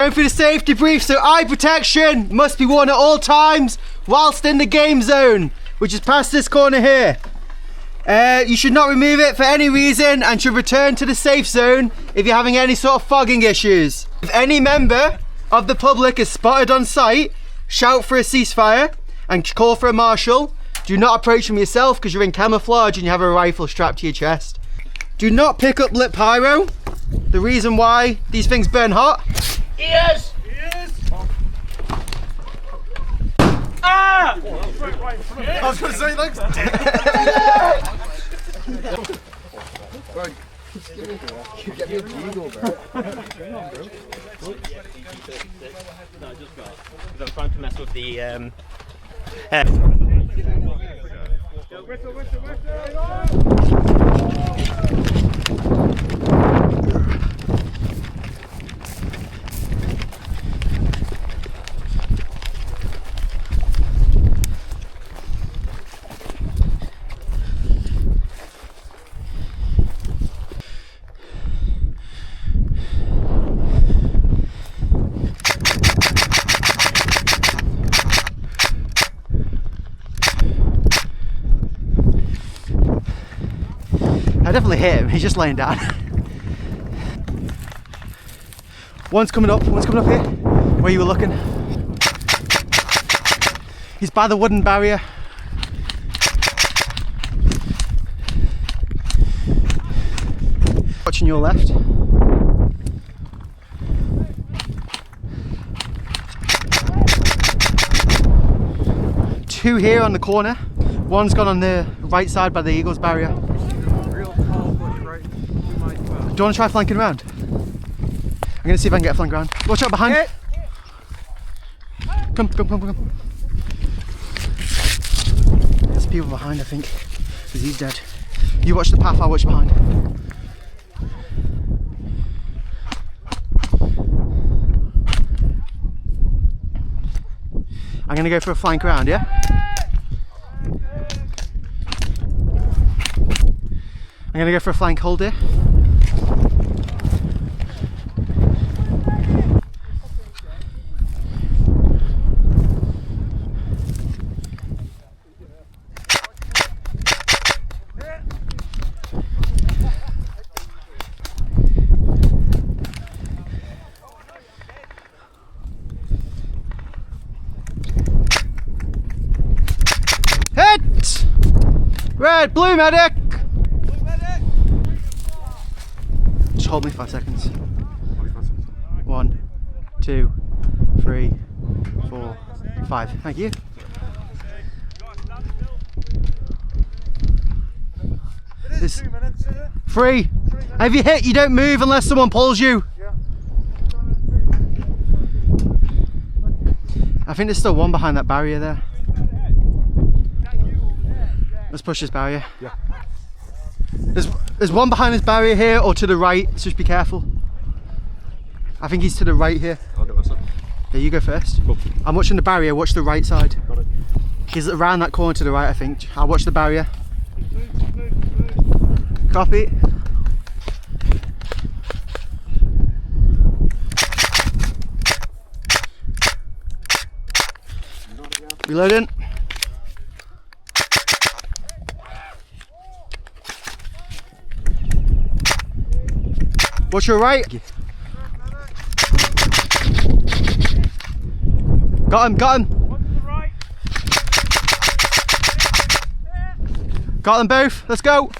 Going through the safety brief, so eye protection must be worn at all times whilst in the game zone, which is past this corner here. You should not remove it for any reason and should return to the safe zone if you're having any sort of fogging issues. If any member of the public is spotted on site, shout for a ceasefire and call for a marshal. Do not approach them yourself because you're in camouflage and you have a rifle strapped to your chest. Do not pick up lit pyro. The reason why these things burn hot. Ears! Ah! I was going to say thanks. Get me a bugle, bro. No, I just got it. Because I'm trying to mess with the I definitely hit him, he's just laying down. One's coming up here, where you were looking. He's by the wooden barrier. Watching your left. Two here on the corner. One's gone on the right side by the Eagles barrier. Do you want to try flanking around? I'm going to see if I can get a flank around. Watch out behind. Come. There's people behind, I think, because he's dead. You watch the path, I'll watch behind. I'm going to go for a flank round, yeah? I'm going to go for a flank hold here. Hit! Red, blue medic! Just hold me 5 seconds. 1, 2, 3, 4, 5. Thank you. This 3. If you hit, you don't move unless someone pulls you. I think there's still one behind that barrier there. Let's push this barrier. Yeah. There's one behind this barrier here or to the right, so just be careful. I think he's to the right here. I'll get this up. Yeah, you go first. Cool. I'm watching the barrier, watch the right side. Got it. He's around that corner to the right, I think. I'll watch the barrier. Copy. Reloading. Watch your right. Got him. Got them both. Let's go.